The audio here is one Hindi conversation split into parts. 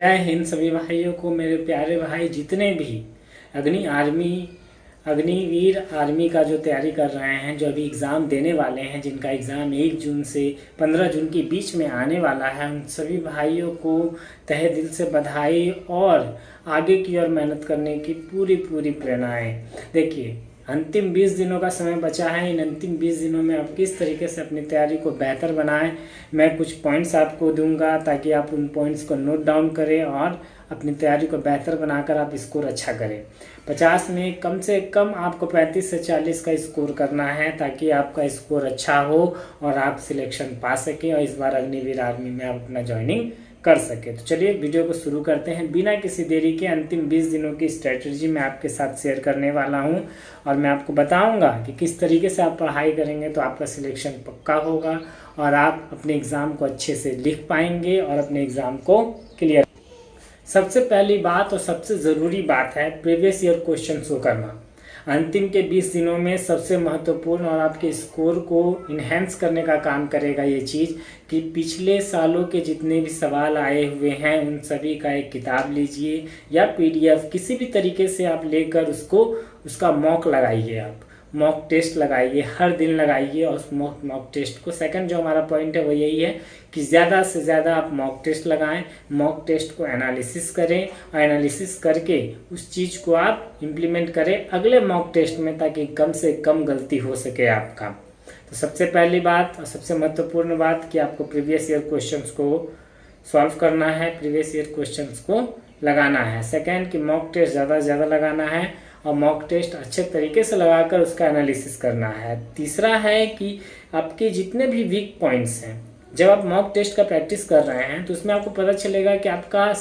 जय हिंद सभी भाइयों को। मेरे प्यारे भाई जितने भी अग्निवीर आर्मी का जो तैयारी कर रहे हैं, जो अभी एग्ज़ाम देने वाले हैं, जिनका एग्ज़ाम 1 जून से 15 जून के बीच में आने वाला है, उन सभी भाइयों को तहे दिल से बधाई और आगे की ओर मेहनत करने की पूरी प्रेरणाएं। देखिए, अंतिम 20 दिनों का समय बचा है। इन अंतिम 20 दिनों में आप किस तरीके से अपनी तैयारी को बेहतर बनाएं, मैं कुछ पॉइंट्स आपको दूंगा ताकि आप उन पॉइंट्स को नोट डाउन करें और अपनी तैयारी को बेहतर बनाकर आप स्कोर अच्छा करें। 50 में कम से कम आपको 35 से 40 का स्कोर करना है ताकि आपका स्कोर अच्छा हो और आप सिलेक्शन पा सकें और इस बार अग्निवीर आर्मी में आप अपना ज्वाइनिंग कर सके। तो चलिए वीडियो को शुरू करते हैं बिना किसी देरी के। अंतिम 20 दिनों की स्ट्रेटजी मैं आपके साथ शेयर करने वाला हूं और मैं आपको बताऊंगा कि किस तरीके से आप पढ़ाई करेंगे तो आपका सिलेक्शन पक्का होगा और आप अपने एग्ज़ाम को अच्छे से लिख पाएंगे और अपने एग्ज़ाम को क्लियर। सबसे पहली बात और सबसे ज़रूरी बात है प्रीवियस ईयर क्वेश्चन शो करना। अंतिम के 20 दिनों में सबसे महत्वपूर्ण और आपके स्कोर को इन्हेंस करने का काम करेगा ये चीज़ कि पिछले सालों के जितने भी सवाल आए हुए हैं उन सभी का एक किताब लीजिए या PDF किसी भी तरीके से आप लेकर उसका मॉक लगाइए। आप मॉक टेस्ट लगाइए, हर दिन लगाइए। और उस मॉक टेस्ट को, सेकंड जो हमारा पॉइंट है वो यही है कि ज़्यादा से ज़्यादा आप मॉक टेस्ट लगाएं, मॉक टेस्ट को एनालिसिस करें और एनालिसिस करके उस चीज़ को आप इम्प्लीमेंट करें अगले मॉक टेस्ट में ताकि कम से कम गलती हो सके आपका। तो सबसे पहली बात और सबसे महत्वपूर्ण बात कि आपको प्रीवियस ईयर क्वेश्चंस को सॉल्व करना है, प्रीवियस ईयर क्वेश्चंस को लगाना है। सेकेंड कि मॉक टेस्ट ज़्यादा से ज़्यादा लगाना है और मॉक टेस्ट अच्छे तरीके से लगाकर उसका एनालिसिस करना है। तीसरा है कि आपके जितने भी वीक पॉइंट्स हैं, जब आप मॉक टेस्ट का प्रैक्टिस कर रहे हैं तो उसमें आपको पता चलेगा कि आपका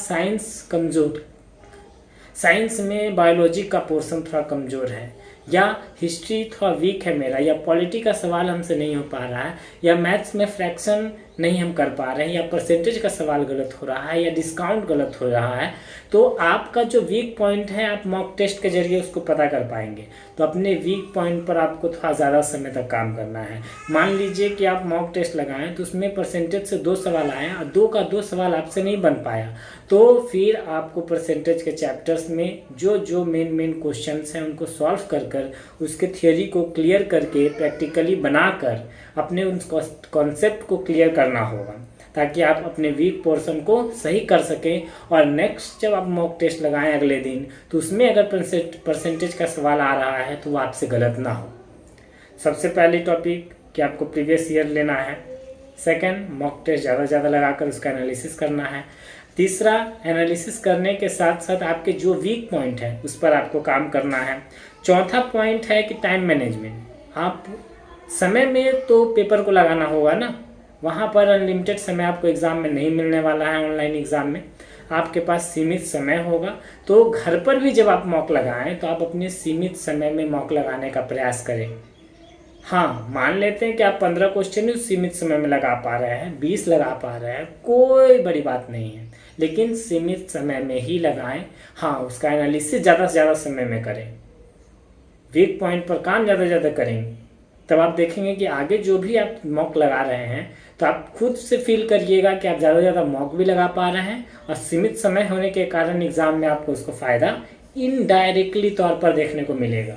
साइंस में बायोलॉजी का पोर्शन थोड़ा कमज़ोर है, या हिस्ट्री थोड़ा वीक है मेरा, या पॉलिटी का सवाल हमसे नहीं हो पा रहा है, या मैथ्स में फ्रैक्शन नहीं हम कर पा रहे हैं, या परसेंटेज का सवाल गलत हो रहा है, या डिस्काउंट गलत हो रहा है, तो आपका जो वीक पॉइंट है आप मॉक टेस्ट के जरिए उसको पता कर पाएंगे। तो अपने वीक पॉइंट पर आपको थोड़ा ज़्यादा समय तक काम करना है। मान लीजिए कि आप मॉक टेस्ट लगाएं तो उसमें परसेंटेज से 2 सवाल आए और 2 का 2 सवाल आपसे नहीं बन पाया, तो फिर आपको परसेंटेज के चैप्टर्स में जो मेन क्वेश्चंस हैं उनको सॉल्व कर उसके थियोरी को क्लियर करके प्रैक्टिकली बनाकर अपने उन कॉन्सेप्ट को क्लियर करना होगा ताकि आप अपने वीक पोर्शन को सही कर सकें। और नेक्स्ट जब आप मॉक टेस्ट लगाएं अगले दिन तो उसमें अगर परसेंटेज का सवाल आ रहा है तो वो आपसे गलत ना हो। सबसे पहली टॉपिक कि आपको प्रीवियस ईयर लेना है। सेकंड, मॉक टेस्ट ज़्यादा से ज़्यादा लगाकर उसका एनालिसिस करना है। तीसरा, एनालिसिस करने के साथ साथ आपके जो वीक पॉइंट है उस पर आपको काम करना है। चौथा पॉइंट है कि टाइम मैनेजमेंट। आप समय में तो पेपर को लगाना होगा ना, वहाँ पर अनलिमिटेड समय आपको एग्ज़ाम में नहीं मिलने वाला है। ऑनलाइन एग्ज़ाम में आपके पास सीमित समय होगा, तो घर पर भी जब आप मॉक लगाएं तो आप अपने सीमित समय में मॉक लगाने का प्रयास करें। हाँ, मान लेते हैं कि आप 15 क्वेश्चन उस सीमित समय में लगा पा रहे हैं, 20 लगा पा रहे हैं, कोई बड़ी बात नहीं है, लेकिन सीमित समय में ही लगाएं। हाँ, उसका एनालिसिस ज़्यादा से ज़्यादा समय में करें, वीक पॉइंट पर काम ज़्यादा से ज़्यादा करेंगे, तब आप देखेंगे कि आगे जो भी आप मॉक लगा रहे हैं तो आप खुद से फील करिएगा कि आप ज़्यादा से ज़्यादा मॉक भी लगा पा रहे हैं और सीमित समय होने के कारण एग्ज़ाम में आपको उसको फ़ायदा इनडायरेक्टली तौर पर देखने को मिलेगा।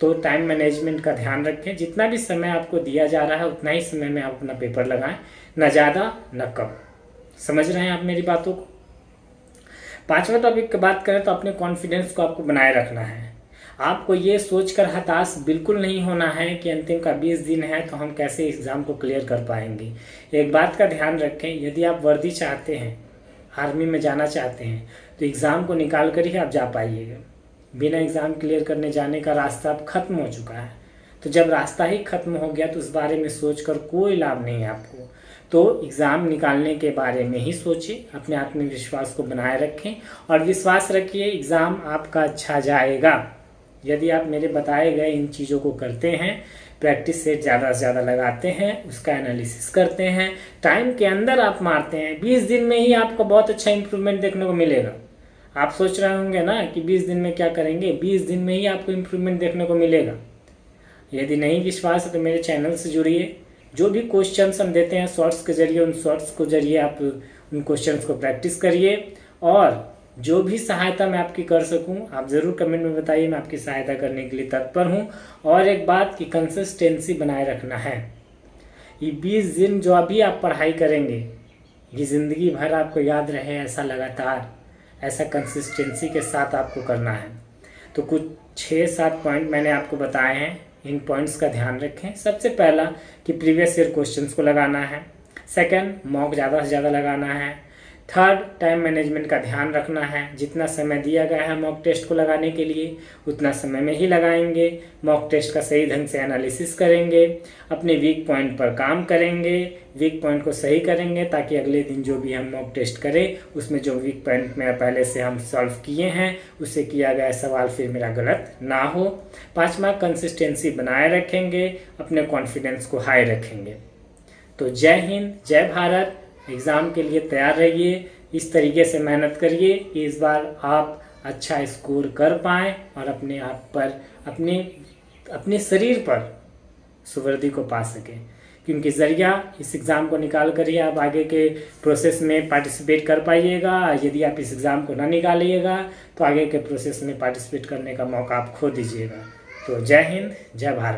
तो टाइम मैनेजमेंट का ध्यान रखें, जितना भी समय आपको दिया जा रहा है उतना ही समय में आप अपना पेपर लगाएं, न ज़्यादा न कम। समझ रहे हैं आप मेरी बातों को। पांचवा टॉपिक की बात करें तो अपने कॉन्फिडेंस को आपको बनाए रखना है। आपको ये सोचकर हताश बिल्कुल नहीं होना है कि अंतिम का 20 दिन है तो हम कैसे एग्ज़ाम को क्लियर कर पाएंगे। एक बात का ध्यान रखें, यदि आप वर्दी चाहते हैं, आर्मी में जाना चाहते हैं, तो एग्ज़ाम को निकाल कर ही आप जा पाइएगा। बिना एग्ज़ाम क्लियर करने जाने का रास्ता अब खत्म हो चुका है। तो जब रास्ता ही खत्म हो गया तो उस बारे में सोचकर कोई लाभ नहीं है आपको। तो एग्ज़ाम निकालने के बारे में ही सोचिए, अपने आत्मविश्वास को बनाए रखें और विश्वास रखिए एग्ज़ाम आपका अच्छा जाएगा। यदि आप मेरे बताए गए इन चीज़ों को करते हैं, प्रैक्टिस सेट ज़्यादा से ज़्यादा लगाते हैं, उसका एनालिसिस करते हैं, टाइम के अंदर आप मारते हैं, 20 दिन में ही आपको बहुत अच्छा इम्प्रूवमेंट देखने को मिलेगा। आप सोच रहे होंगे ना कि 20 दिन में क्या करेंगे, 20 दिन में ही आपको इम्प्रूवमेंट देखने को मिलेगा। यदि नहीं विश्वास है तो मेरे चैनल से जुड़िए, जो भी क्वेश्चंस हम देते हैं शॉर्ट्स के जरिए, उन शॉर्ट्स को जरिए आप उन क्वेश्चंस को प्रैक्टिस करिए और जो भी सहायता मैं आपकी कर सकूं आप ज़रूर कमेंट में बताइए, मैं आपकी सहायता करने के लिए तत्पर हूं। और एक बात कि कंसिस्टेंसी बनाए रखना है। ये 20 दिन जो अभी आप पढ़ाई करेंगे ये ज़िंदगी भर आपको याद रहे, ऐसा लगातार ऐसा कंसिस्टेंसी के साथ आपको करना है। तो कुछ 6-7 पॉइंट मैंने आपको बताए हैं, इन पॉइंट्स का ध्यान रखें। सबसे पहला कि प्रीवियस ईयर क्वेश्चंस को लगाना है। सेकंड, मॉक ज़्यादा से ज़्यादा लगाना है। थर्ड, टाइम मैनेजमेंट का ध्यान रखना है। जितना समय दिया गया है मॉक टेस्ट को लगाने के लिए उतना समय में ही लगाएंगे। मॉक टेस्ट का सही ढंग से एनालिसिस करेंगे, अपने वीक पॉइंट पर काम करेंगे, वीक पॉइंट को सही करेंगे ताकि अगले दिन जो भी हम मॉक टेस्ट करें उसमें जो वीक पॉइंट में पहले से हम सॉल्व किए हैं उससे किया गया सवाल फिर मेरा गलत ना हो। पाँचवा, कंसिस्टेंसी बनाए रखेंगे, अपने कॉन्फिडेंस को हाई रखेंगे। तो जय हिंद, जय भारत। एग्ज़ाम के लिए तैयार रहिए, इस तरीके से मेहनत करिए कि इस बार आप अच्छा स्कोर कर पाएँ और अपने आप पर अपने शरीर पर सुवर्दी को पा सकें। क्योंकि ज़रिया इस एग्ज़ाम को निकाल कर ही आप आगे के प्रोसेस में पार्टिसिपेट कर पाइएगा। यदि आप इस एग्ज़ाम को ना निकालिएगा तो आगे के प्रोसेस में पार्टिसिपेट करने का मौका आप खो दीजिएगा। तो जय हिंद, जय भारत।